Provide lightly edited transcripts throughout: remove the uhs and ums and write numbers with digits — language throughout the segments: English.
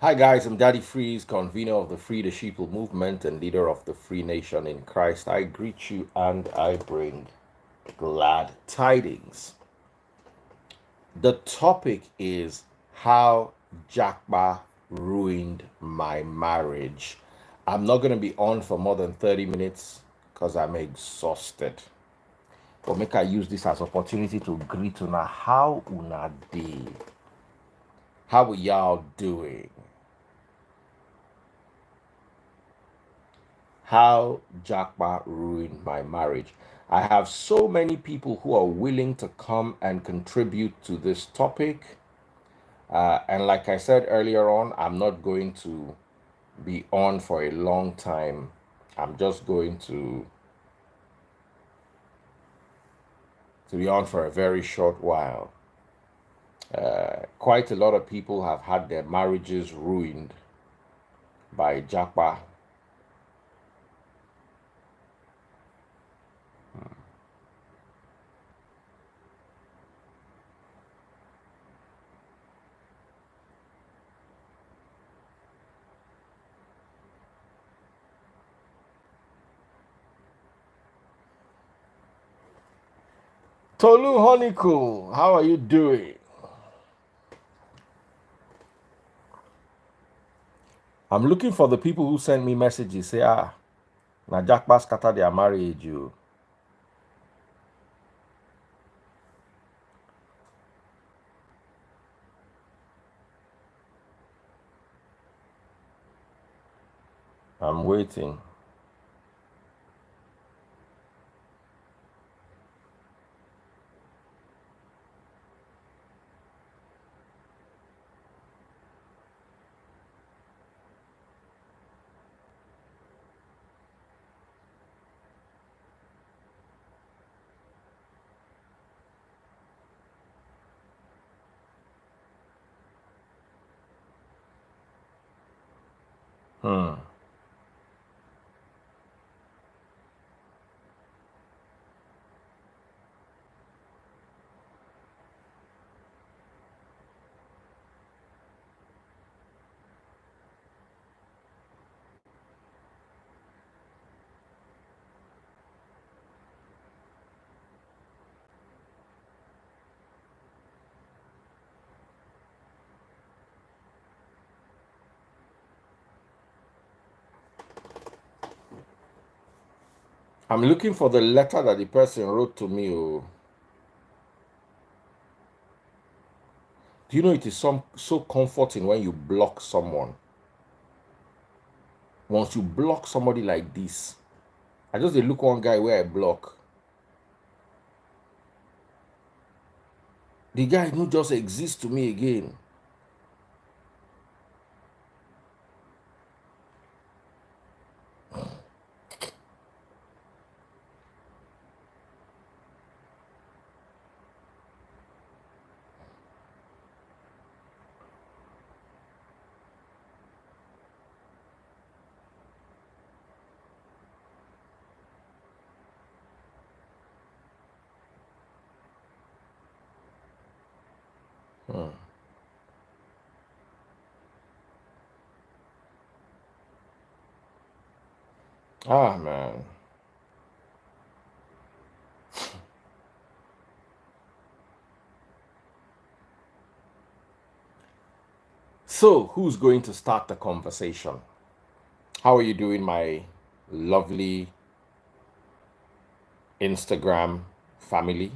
Hi guys, I'm Daddy Freeze, convener of the Free the Sheeple movement and leader of the Free Nation in Christ. I greet you and I bring glad tidings. The topic is how Japa ruined my marriage. I'm not going to be on for more than 30 minutes because I'm exhausted. But make I use this as opportunity to greet una. How una day? How are y'all doing? How Japa ruined my marriage. I have so many people who are willing to come and contribute to this topic. And like I said earlier on, I'm not going to be on for a long time. I'm just going to be on for a very short while. Quite a lot of people have had their marriages ruined by Japa. Tolu Honeycool, how are you doing? I'm looking for the people who send me messages. Say, na Japa scatter their marriage. You. I'm waiting. Hmm. I'm looking for the letter that the person wrote to me. Oh. Do you know it is so comforting when you block someone? Once you block somebody like this, I just dey look one guy where I block. The guy no just exist to me again. Hmm. Ah man. So who's going to start the conversation? How are you doing, my lovely Instagram family?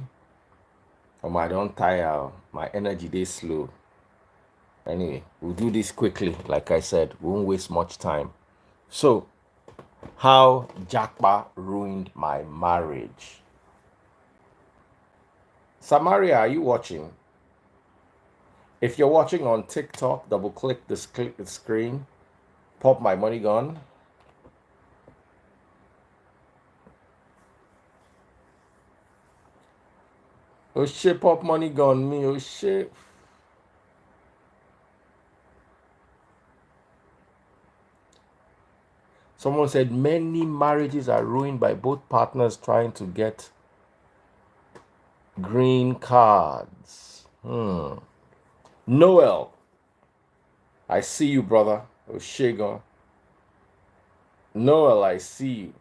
I don't tire. My energy dey slow. Anyway, we'll do this quickly. Like I said, we won't waste much time. So, how Jakpa ruined my marriage. Samaria, are you watching? If you're watching on TikTok, double click the screen, pop my money gun. Oh shit, pop money gone me. Oh shit. Someone said many marriages are ruined by both partners trying to get green cards. Noel, I see you, brother. Oshigon. Noel, I see you.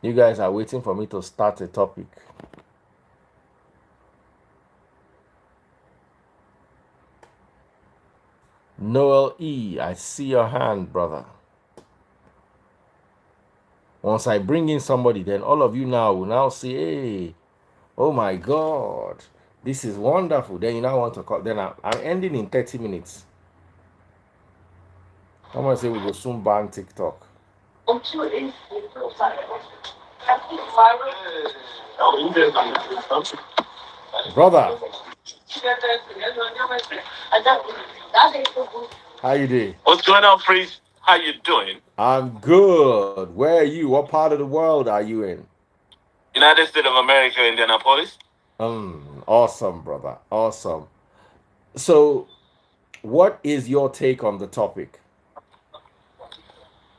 You guys are waiting for me to start a topic. Noel E, I see your hand, brother. Once I bring in somebody, then all of you now will now say, hey, oh my God, this is wonderful. Then you now want to call. Then I'm ending in 30 minutes. I'm going to say we will soon ban TikTok. Brother, how you doing? What's going on, Freeze? How you doing? I'm good. Where are you? What part of the world are you in? United States of America, Indianapolis. Awesome, brother. Awesome. So, what is your take on the topic?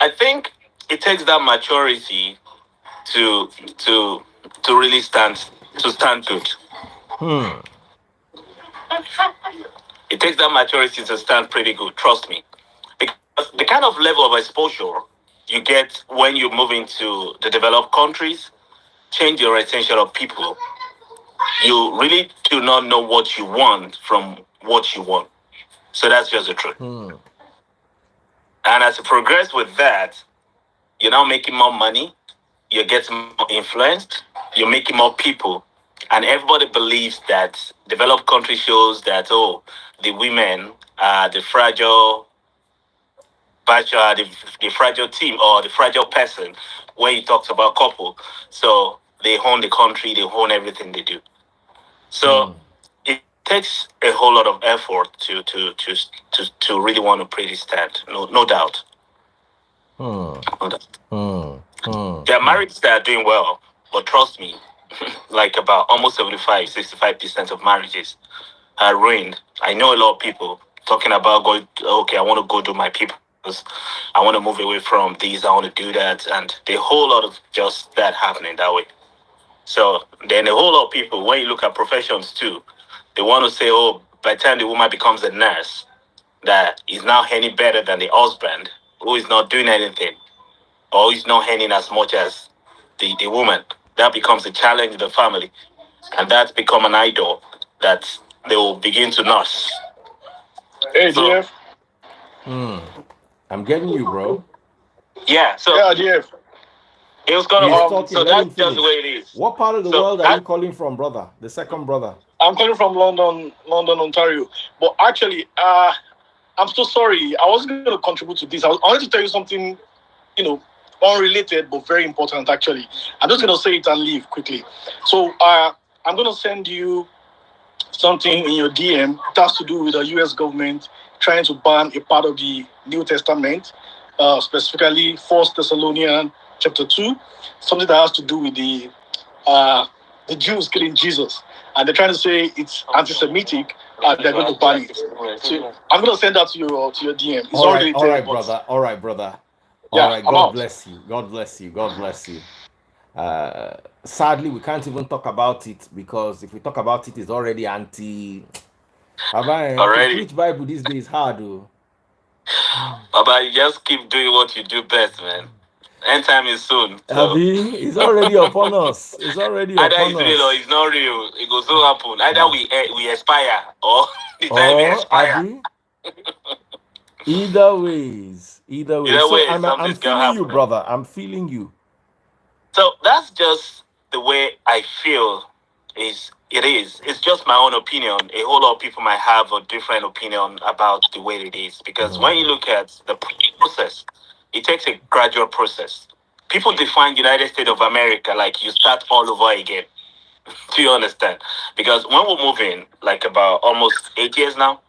I think it takes that maturity to to to really stand good. Hmm. It takes that maturity to stand pretty good. Trust me, because the kind of level of exposure you get when you move into the developed countries change your attention of people. You really do not know what you want from what you want. So that's just the truth. And as you progress with that, you're now making more money, you're getting more influenced, you're making more people. And everybody believes that developed country shows that, oh, the women are the fragile, the fragile team or the fragile person when you talk about couple. So they own the country, they own everything they do. So it takes a whole lot of effort to really want to pretty stand. No doubt. No doubt. There are marriages that are doing well, but trust me, like about almost 65% of marriages are ruined. I know a lot of people talking about going, okay, I want to go do my people's, I want to move away from these, I want to do that, and the whole lot of just that happening that way. So then a whole lot of people, when you look at professions too, they want to say, oh, by the time the woman becomes a nurse, that is now any better than the husband who is not doing anything or is not earning as much as the woman. That becomes a challenge in the family. And that's become an idol that they will begin to nurse. Hey, So, DF. I'm getting you, bro. yeah, so Yeah, DF. it was gonna. He's talking. So Let that's him just the way finish. it is. What part of the So world are you that calling from, brother? The second brother. I'm calling from London, Ontario. But actually, I'm so sorry. I wasn't going to contribute to this. I wanted to tell you something, you know, unrelated but very important. Actually, I'm just going to say it and leave quickly. So, I'm going to send you something in your DM. It has to do with the U.S. government trying to ban a part of the New Testament, specifically First Thessalonians chapter 2, something that has to do with the Jews killing Jesus, and they're trying to say it's anti-Semitic. They're going to ban it. So I'm going to send that to your DM. It's already All there, right, but brother. All right, brother. All yeah, right. I'm God out. bless you. God bless you. God bless you. Sadly, we can't even talk about it because if we talk about it, it's already anti. Baba, to already. preach Bible these days hard, oh. Baba, you just keep doing what you do best, man. End time is soon. So Abi, it's already upon us. It's already either upon it's real or us. it's not real. It goes so happen. Either we expire or the time we Or expire. Abi, either ways, either way. Either So way, I'm something's gonna feeling you, happen. brother. I'm feeling you. So that's just the way I feel it is. It's just my own opinion. A whole lot of people might have a different opinion about the way it is. Because when you look at the process, it takes a gradual process. People define United States of America like you start all over again. Do you understand? Because when we're moving, like about almost 8 years now,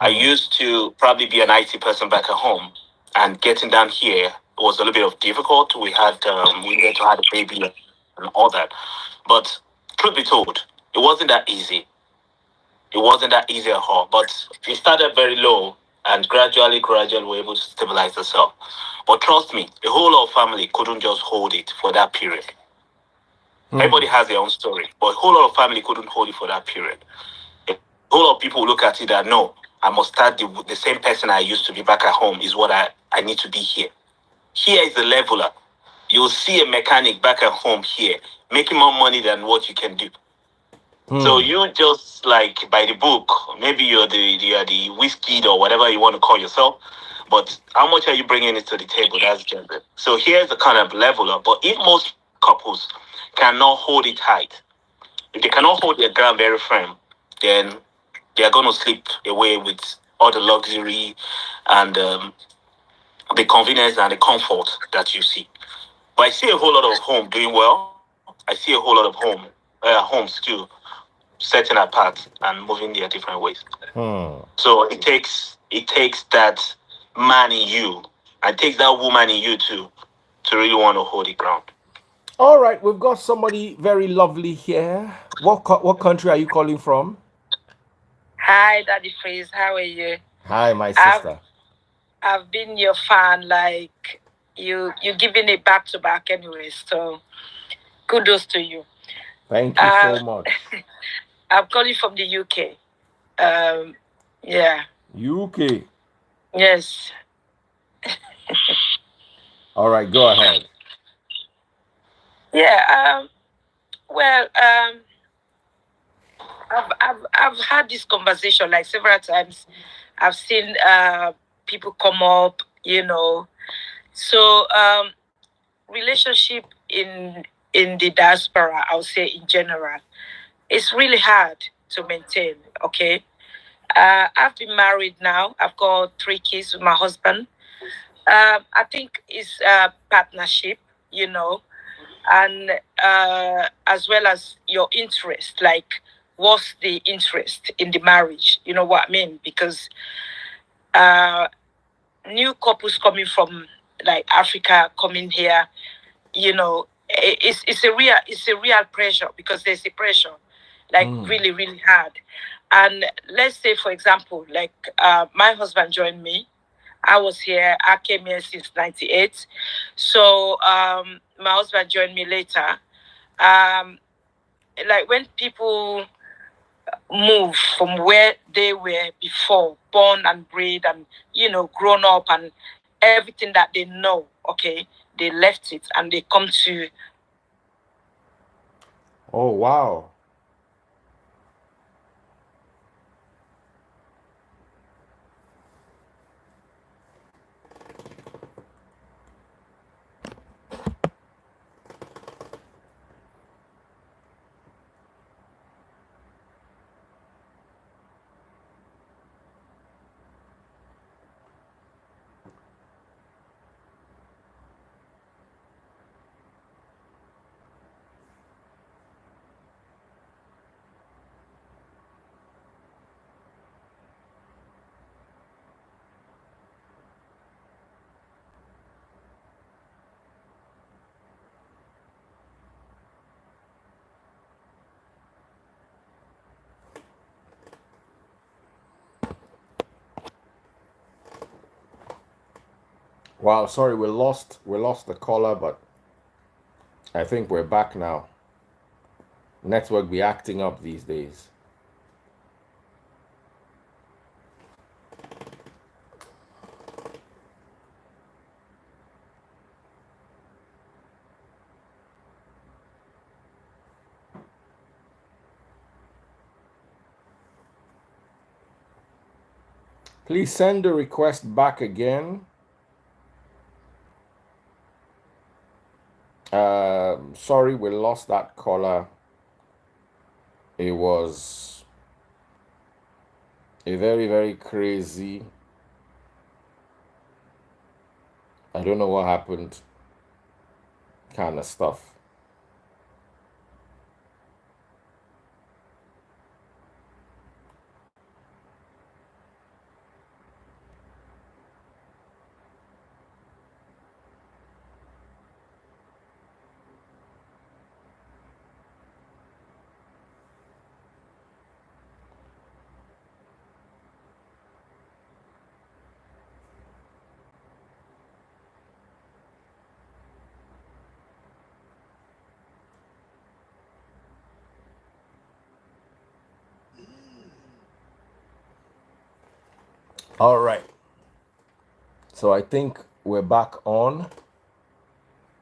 I used to probably be an IT person back at home and getting down here. It was a little bit of difficult. We needed to have a baby and all that. But truth be told, it wasn't that easy. It wasn't that easy at all. But we started very low and gradually we're able to stabilize ourselves. But trust me, the whole of family couldn't just hold it for that period. Everybody has their own story, but a whole lot of family couldn't hold it for that period. A whole lot of people look at it and no, I must start the same person I used to be back at home is what I need to be here. Here is the leveler. You'll see a mechanic back at home here making more money than what you can do. So you just like by the book, maybe you're the whiskey or whatever you want to call yourself, but how much are you bringing it to the table? That's gender. So here's the kind of leveler. But if most couples cannot hold it tight, if they cannot hold their ground very firm, then they are going to slip away with all the luxury and the convenience and the comfort that you see. But I see a whole lot of home doing well. I see a whole lot of homes too setting apart and moving their different ways. So it takes that man in you and it takes that woman in you too to really want to hold the ground. All right, we've got somebody very lovely here. What country are you calling from? Hi, Daddy Freeze. How are you? Hi, my I've sister. I've been your fan. Like you giving it back to back anyway. So kudos to you. Thank you so much. I'm calling from the UK. Yeah. UK. Yes. All right, go ahead. Yeah. Well. I've had this conversation like several times. I've seen people come up. So relationship in the diaspora, I would say in general, it's really hard to maintain. Okay. I've been married now. I've got 3 kids with my husband. I think it's a partnership, and as well as your interest. Like, what's the interest in the marriage? You know what I mean? Because uh, new couples coming from like Africa coming here, it's a real pressure because there's a pressure, like really really hard. And let's say for example, like my husband joined me. I came here since 98. So my husband joined me later. Like when people move from where they were before, born and bred and grown up and everything that they know, okay, they left it and they come to. Oh, wow. Wow, sorry, we lost the caller, but I think we're back now. Network be acting up these days. Please send the request back again. Sorry, we lost that caller. It was a very, very crazy. I don't know what happened. Kind of stuff. All right. So I think we're back on.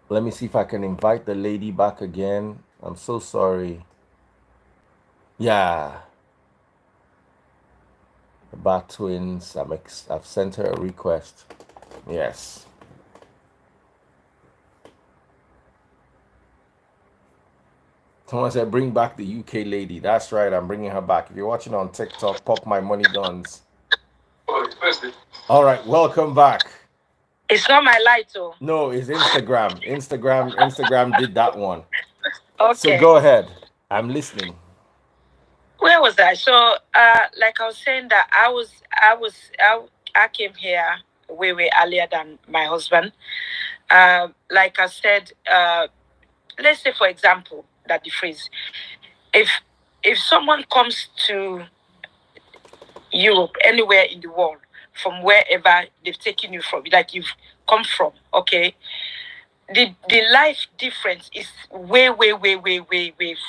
Let me see if I can invite the lady back again. I'm so sorry. Yeah, the Bat Twins. I've sent her a request. Yes. Someone said, bring back the UK lady. That's right. I'm bringing her back. If you're watching on TikTok, pop my money guns. All right. Welcome back. It's not my light, oh. No, it's Instagram. Instagram did that one. Okay. So go ahead. I'm listening. Where was I? So, like I was saying that I came here way earlier than my husband. Like I said, let's say for example that the phrase, if someone comes to Europe, anywhere in the world, from wherever they've taken you from, like you've come from, okay, the life difference is way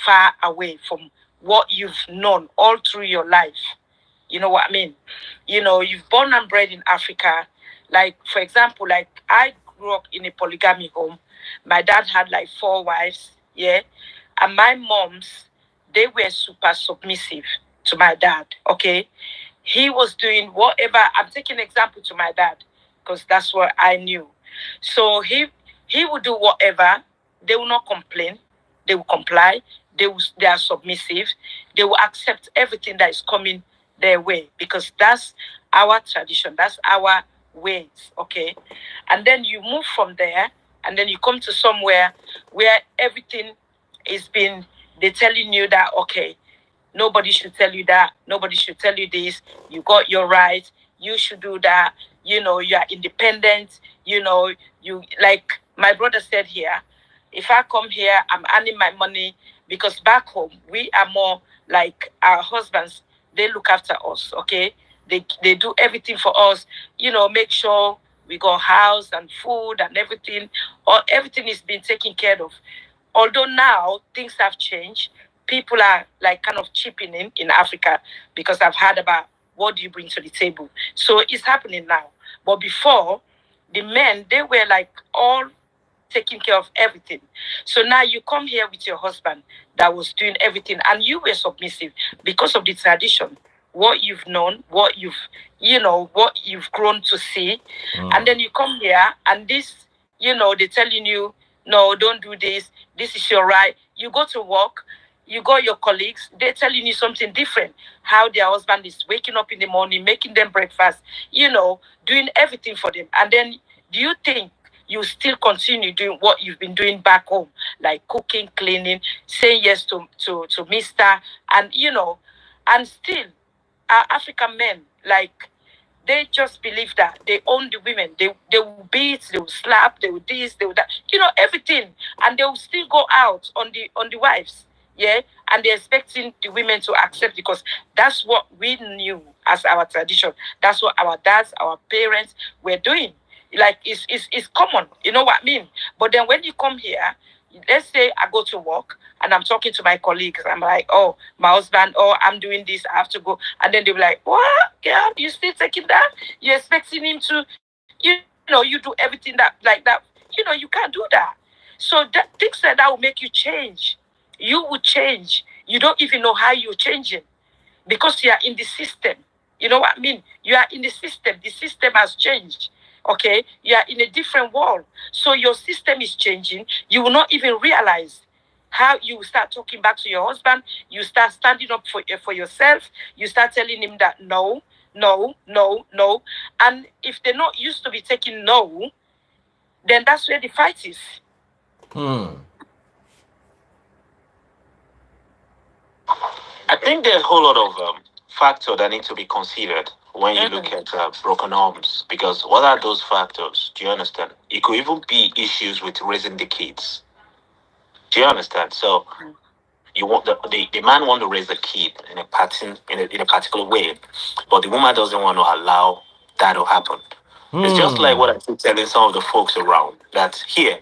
far away from what you've known all through your life. You know what I mean? You know, you've born and bred in Africa. Like, for example, like I grew up in a polygamy home. My dad had like 4 wives, yeah. And my moms, they were super submissive to my dad, okay? He was doing whatever. I'm taking example to my dad because that's what I knew. So he would do whatever. They will not complain. They will comply. They are submissive. They will accept everything that is coming their way because that's our tradition. That's our ways. Okay, and then you move from there, and then you come to somewhere where everything is being. They're telling you that okay, nobody should tell you that. Nobody should tell you this. You got your rights. You should do that. You know, you are independent. You know, you like my brother said here. If I come here, I'm earning my money because back home we are more like our husbands. They look after us. Okay, they do everything for us. You know, make sure we got house and food and everything. Or everything is being taken care of. Although now things have changed, people are like kind of chipping in Africa because I've heard about what do you bring to the table. So it's happening now. But before, the men, they were like all taking care of everything. So now you come here with your husband that was doing everything and you were submissive because of the tradition, what you've known, what what you've grown to see. And then you come here and this, they're telling you, no, don't do this. This is your right. You go to work, you got your colleagues, they're telling you something different. How their husband is waking up in the morning, making them breakfast, doing everything for them. And then do you think you still continue doing what you've been doing back home, like cooking, cleaning, saying yes to Mister, and and still our African men, like they just believe that they own the women. They will beat, they will slap, they will this, they will that, everything, and they will still go out on the wives, yeah, and they're expecting the women to accept because that's what we knew as our tradition. That's what our dads, our parents were doing. Like it's common, you know what I mean? But then when you come here, let's say I go to work and I'm talking to my colleagues. I'm like, oh, my husband, oh, I'm doing this, I have to go. And then they'll be like, what? Yeah, you still taking that? You're expecting him to, you do everything like that. You can't do that. So that things like that will make you change. You will change. You don't even know how you're changing because you are in the system. You know what I mean? You are in the system. The system has changed. Okay? You are in a different world. So your system is changing. You will not even realize how you start talking back to your husband. You start standing up for yourself. You start telling him that no, no, no, no. And if they're not used to be taking no, then that's where the fight is. I think there's a whole lot of factors that need to be considered when you look at broken homes. Because what are those factors? Do you understand? It could even be issues with raising the kids. Do you understand? So you want the man want to raise the kid in a pattern in a particular way, but the woman doesn't want to allow that to happen. It's just like what I keep telling some of the folks around that here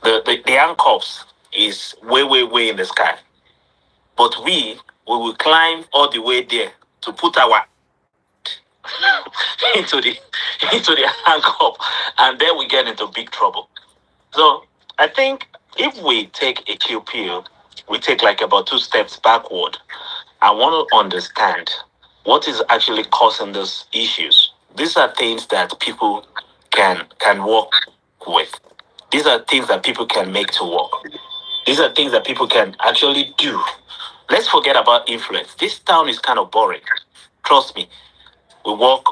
the handcuffs is way in the sky, but we will climb all the way there to put our into the into the handcuff, and then we get into big trouble. So I think if we take a chill pill, we take like about 2 steps backward. I want to understand what is actually causing these issues. These are things that people can work with. These are things that people can make to work. These are things that people can actually do. Let's forget about influence. This town is kind of boring. Trust me. We work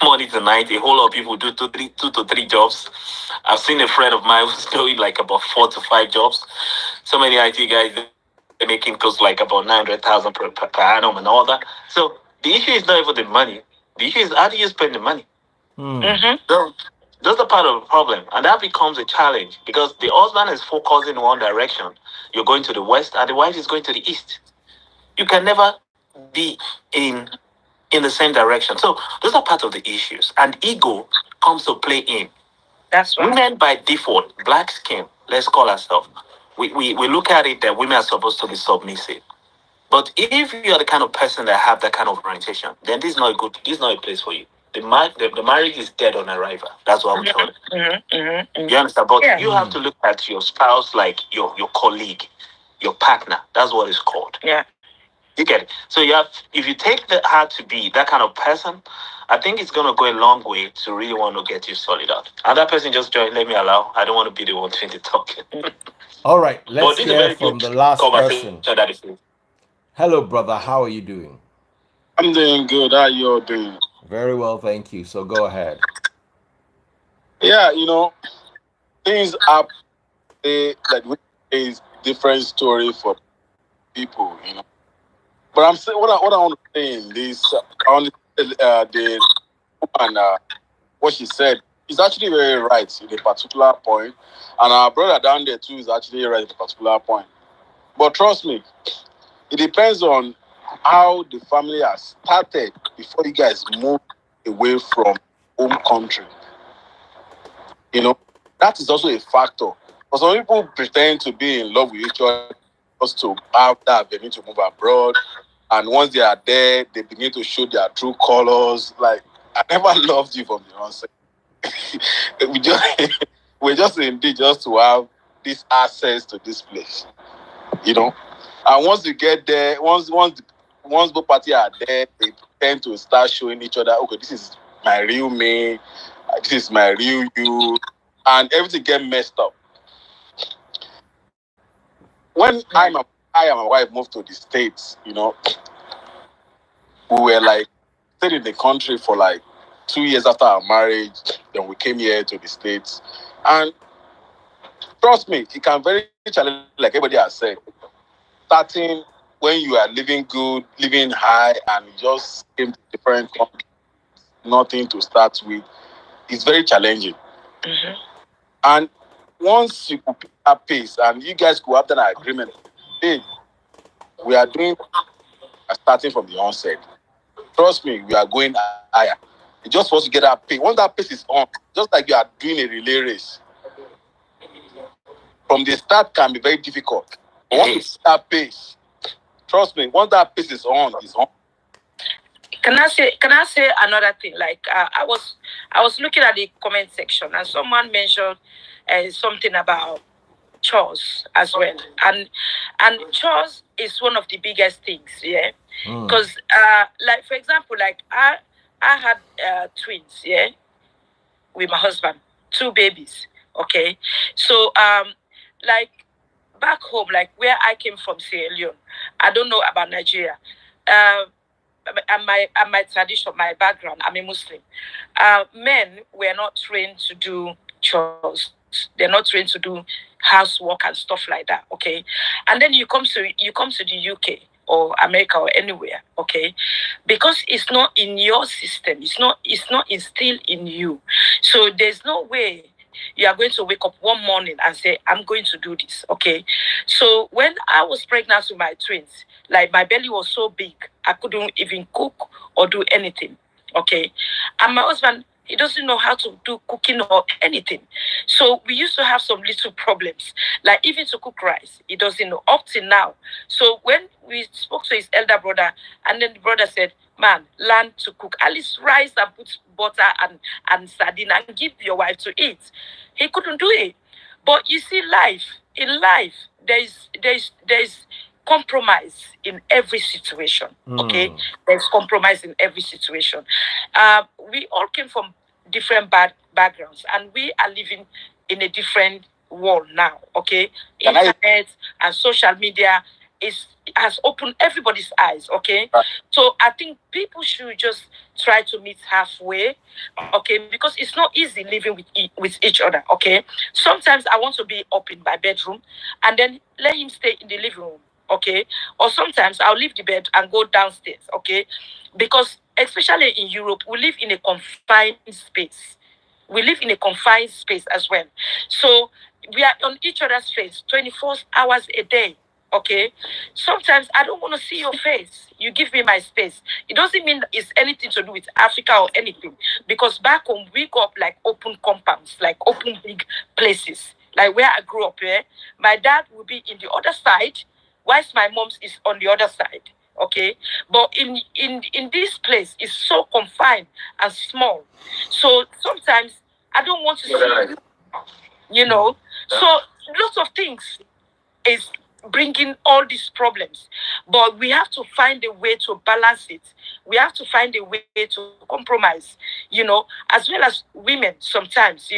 morning to night. A whole lot of people do two to three jobs. I've seen a friend of mine who's doing like about 4 to 5 jobs. So many IT guys, they're making close like about 900,000 per annum and all that. So the issue is not even the money. The issue is how do you spend the money? So that's a part of the problem. And that becomes a challenge because the husband is focusing in one direction. You're going to the west and the wife is going to the east. You can never be in the same direction. So those are part of the issues. And ego comes to play in. That's right. Women by default, black skin, let's call ourselves. We look at it that women are supposed to be submissive. But if you are the kind of person that have that kind of orientation, then this is not a place for you. The marriage is dead on arrival. That's what we call it. You understand? But Yeah. you have to look at your spouse like your colleague, your partner. That's what it's called. Yeah. You get it? So you have, if you take the heart to be that kind of person, I think it's gonna go a long way to really want to get you solid out. And that person just joined. Let me allow. I don't want to be the one doing the talking. All right, But let's this is a hear very from good the last conversation person. that is. Hello, brother. How are you doing? I'm doing good. How you all doing? Very well, thank you. So go ahead. Yeah, things are like is different story for people. But I'm saying what I want to say in this, I want the woman, what she said is actually very right in a particular point, and our brother down there too is actually right in a particular point. But trust me, it depends on how the family has started before you guys move away from home country. You know, that is also a factor. For some people pretend to be in love with each other just to have that they need to move abroad. And once they are there, they begin to show their true colors. Like, I never loved you from the onset. we just we're just indeed just to have this access to this place. You know? And once you get there, once both parties are there, they tend to start showing each other, okay, this is my real me, this is my real you, and everything get messed up. When I and my wife moved to the States, we were like stayed in the country for like 2 years after our marriage. Then we came here to the States. And trust me, it can very challenge, like everybody has said. Starting when you are living good, living high, and you just came to different countries, nothing to start with, it's very challenging. And once you could pick that pace and you guys could have that agreement, hey, we are doing starting from the onset. Trust me, we are going higher. It's just for us to get that pace. Once that pace is on, just like you are doing a relay race, from the start can be very difficult. But once you see that pace, trust me, once that pace is on, it's on. Can I say another thing? Like I was looking at the comment section and someone mentioned something about chores as well, and chores is one of the biggest things, yeah. Because like for example, like I had twins, yeah, with my husband, 2 babies, okay. So like back home, like where I came from, Sierra Leone, I don't know about Nigeria. And my tradition, my background, I'm a Muslim. Men were not trained to do chores. They're not trained to do housework and stuff like that. Okay, and then you come to the UK or America or anywhere. Okay, because it's not in your system. It's not instilled in you. So there's no way you are going to wake up one morning and say, I'm going to do this. Okay. So when I was pregnant with my twins, like my belly was so big, I couldn't even cook or do anything. Okay. And my husband, he doesn't know how to do cooking or anything. So we used to have some little problems. Like even to cook rice, he doesn't know up till now. So when we spoke to his elder brother, and then the brother said, man, learn to cook. At least rice and put butter and sardine and give your wife to eat. He couldn't do it. But you see, in life, there's compromise in every situation. Okay, there's compromise in every situation. We all came from different backgrounds, and we are living in a different world now. Okay, internet and social media has opened everybody's eyes. Okay, so I think people should just try to meet halfway. Okay, because it's not easy living with each other. Okay, sometimes I want to be up in my bedroom, and then let him stay in the living room. Okay, or sometimes I'll leave the bed and go downstairs. Okay, because especially in Europe, we live in a confined space. We live in a confined space as well. So we are on each other's face 24 hours a day. Okay, sometimes I don't want to see your face. You give me my space. It doesn't mean it's anything to do with Africa or anything, because back home we grew up like open compounds, like open big places. Like where I grew up here, my dad will be in the other side, whilst my mom's is on the other side. Okay, but in this place it's so confined and small. So sometimes I don't want to see you. You know, so lots of things is bringing all these problems, but we have to find a way to balance it. We have to find a way to compromise, as well as women. Sometimes,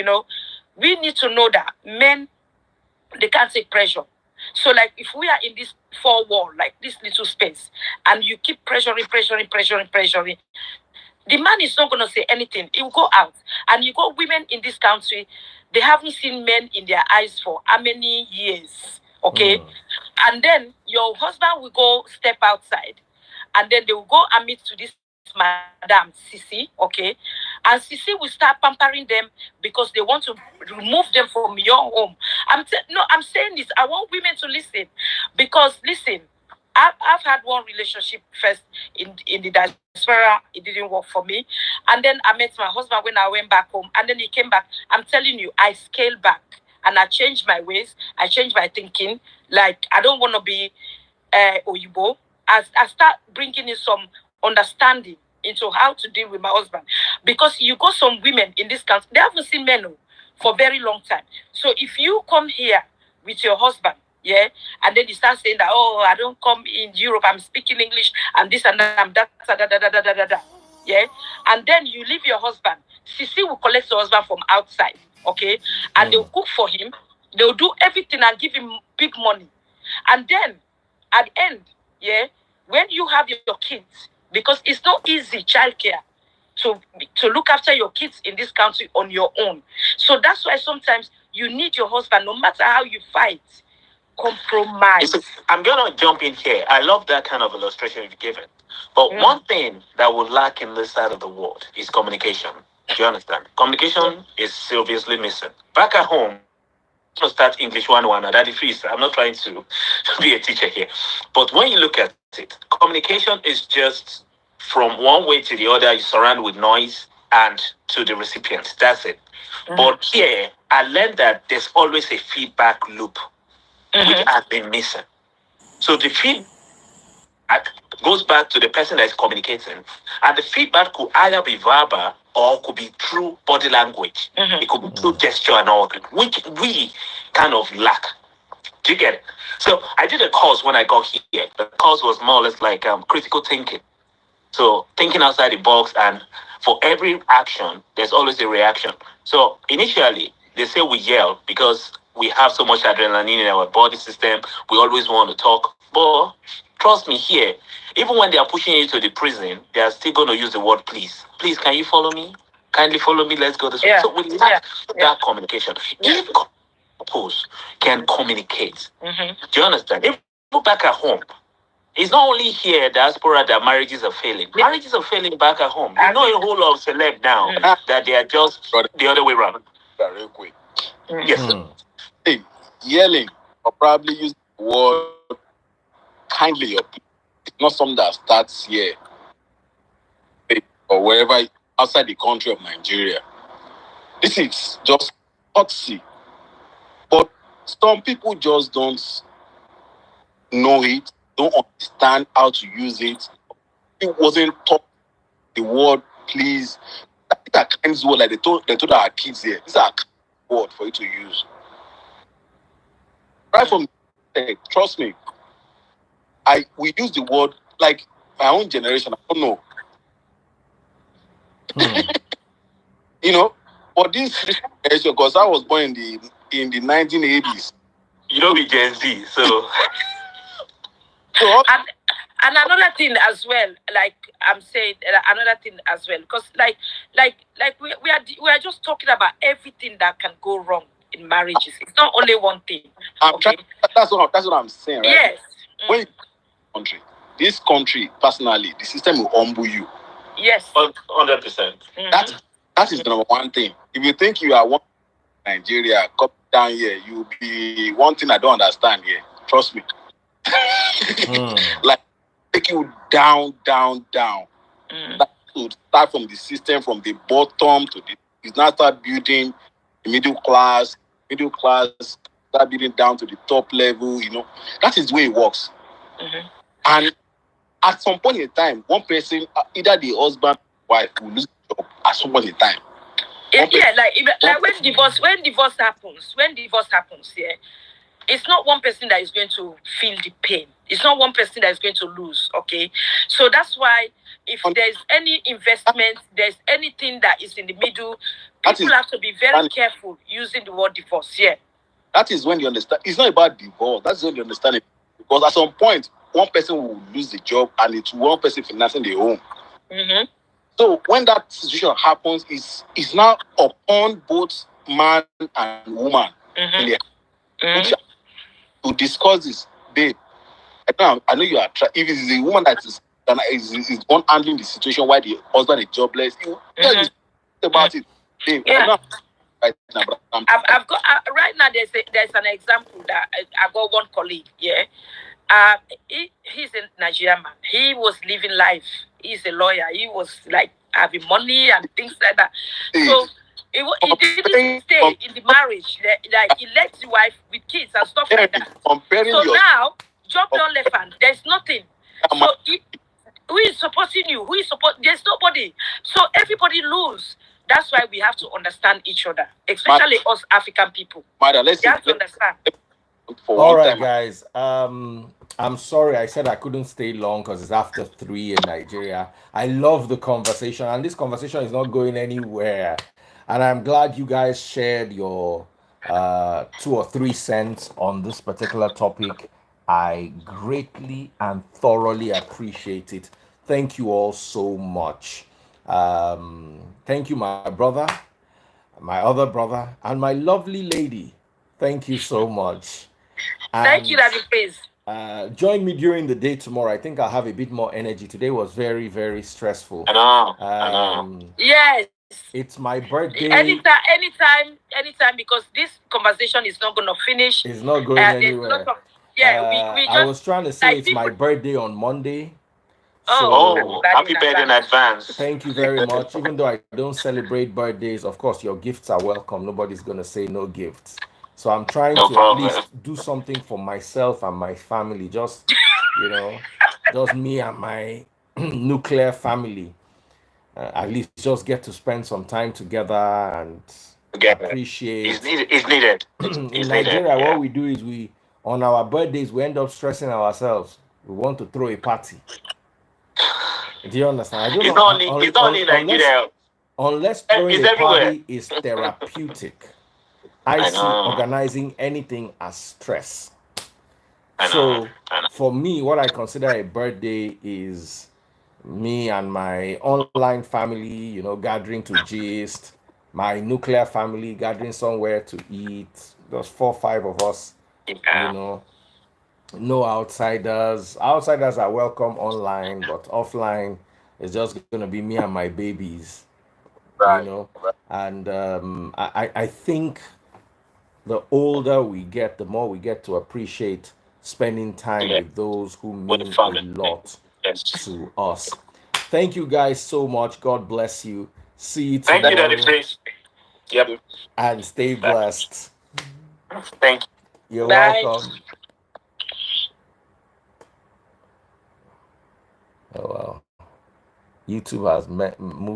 we need to know that men, they can't take pressure. So like if we are in this four wall, like this little space, and you keep pressuring, the man is not going to say anything. He will go out. And you got women in this country, they haven't seen men in their eyes for how many years? Okay? And then your husband will go step outside, and then they will go and meet to this Madam Sisi, okay? And Sisi will start pampering them because they want to remove them from your home. I'm saying this. I want women to listen, because listen, I've had one relationship first in the diaspora. It didn't work for me, and then I met my husband when I went back home, and then he came back. I'm telling you, I scaled back and I changed my ways. I changed my thinking. Like I don't want to be Oyibo. I start bringing in some understanding into how to deal with my husband, because you got some women in this country, they haven't seen men for a very long time. So if you come here with your husband, yeah, and then you start saying that, oh, I don't come in Europe, I'm speaking English, and this and that, and that, yeah, and then you leave your husband. Sisi will collect your husband from outside, okay, and they'll cook for him, they'll do everything and give him big money, and then at the end, yeah, when you have your kids, because it's not easy childcare to look after your kids in this country on your own. So that's why sometimes you need your husband, no matter how you fight. Compromise. I'm gonna jump in here. I love that kind of illustration you've given. But one thing that will lack in this side of the world is communication. Do you understand? Communication is obviously missing. Back at home, to start English 101 that is free. I'm not trying to be a teacher here. But when you look at it, communication is just from one way to the other, you surround with noise and to the recipient. That's it. But here, I learned that there's always a feedback loop, which I've been missing. So the feedback goes back to the person that is communicating. And the feedback could either be verbal or could be through body language. It could be through gesture and all, which we kind of lack. Do you get it? So I did a course when I got here. The course was more or less like critical thinking. So thinking outside the box, and for every action, there's always a reaction. So initially, they say we yell because we have so much adrenaline in our body system. We always want to talk. But trust me here, even when they are pushing you to the prison, they are still going to use the word please. Please, can you follow me? Kindly follow me. Let's go this way. So we lack that communication. If couples can communicate, do you understand? If back at home, it's not only here, diaspora, that marriages are failing. Marriages are failing back at home. You know a whole lot of celeb now that they are just the other way around. Very quick. Yes. Hey, yelling, or probably use the word kindly. It's not something that starts here or wherever outside the country of Nigeria. This is just courtesy. But some people just don't know it, don't understand how to use it. It wasn't taught the word please. These are kinds of word like they told our kids here. These are kind of word for you to use. Right from trust me. We use the word like my own generation. I don't know. You know, but this generation, because I was born in the 1980s. You don't be Gen Z, so. And another thing as well, like I'm saying, another thing as well, because like we are just talking about everything that can go wrong in marriages. It's not only one thing. Okay. That's what I'm saying, right? Yes. When you country, this country, personally, the system will humble you. Yes. 100%. That is the number one thing. If you think you are one Nigeria, come down here, you'll be one thing I don't understand here. Trust me. Like take you down. That to start from the system, from the bottom to the. It's now start building the middle class, start building down to the top level. You know, that is the way it works. And at some point in time, one person, either the husband or wife, will lose the job at some point in time. Like when divorce happens, yeah, it's not one person that is going to feel the pain. It's not one person that is going to lose. Okay, so that's why if there's any investment, there's anything that is in the middle, people have to be very careful using the word divorce. Yeah, that is when you understand. It's not about divorce. That's when you understand it, because at some point, one person will lose the job, and it's one person financing the home. So when that situation happens, it's now upon both man and woman to discuss this. Babe, I know you are. If it's the woman that is one handling the situation while the husband is jobless, you tell you about it. Babe, yeah. I've got right now. There's an example that I got one colleague. Yeah. He's a Nigerian man. He was living life. He's a lawyer. He was like having money and things like that. So he didn't stay in the marriage. Like he left the wife with kids and stuff like that. So now, job done left hand. There's nothing. So who is supporting you? There's nobody. So everybody lose. That's why we have to understand each other, especially us African people. We have to understand. All right, guys. I'm sorry I said I couldn't stay long because it's after 3 in Nigeria. I love the conversation, and this conversation is not going anywhere. And I'm glad you guys shared your 2 or 3 cents on this particular topic. I greatly and thoroughly appreciate it. Thank you all so much. Thank you, my brother, my other brother, and my lovely lady. Thank you so much. Thank you, Daddy Praise. Join me during the day tomorrow. I think I'll have a bit more energy. Today was very, very stressful. I know. Yes. It's my birthday. Anytime, because this conversation is not going to finish. It's not going anywhere. I was trying to say it's my birthday on Monday. Happy birthday in advance. Thank you very much. Even though I don't celebrate birthdays, of course, your gifts are welcome. Nobody's going to say no gifts. So I'm trying to at least do something for myself and my family. Just, just me and my nuclear family. At least just get to spend some time together and appreciate. It's needed. In Nigeria, what we do is on our birthdays, we end up stressing ourselves. We want to throw a party. Do you understand? It's not only Nigeria. Unless throwing a party is therapeutic. I see organizing anything as stress. So for me, what I consider a birthday is me and my online family, gathering to gist, my nuclear family gathering somewhere to eat. There's 4 or 5 of us, no outsiders. Outsiders are welcome online, but offline it's just going to be me and my babies, And I think the older we get, the more we get to appreciate spending time with those who mean a lot to us. Thank you guys so much. God bless you. See you tomorrow. Thank you, Daddy Praise. Yep. And stay blessed. Thank you. You're welcome. Oh, wow. YouTube has moved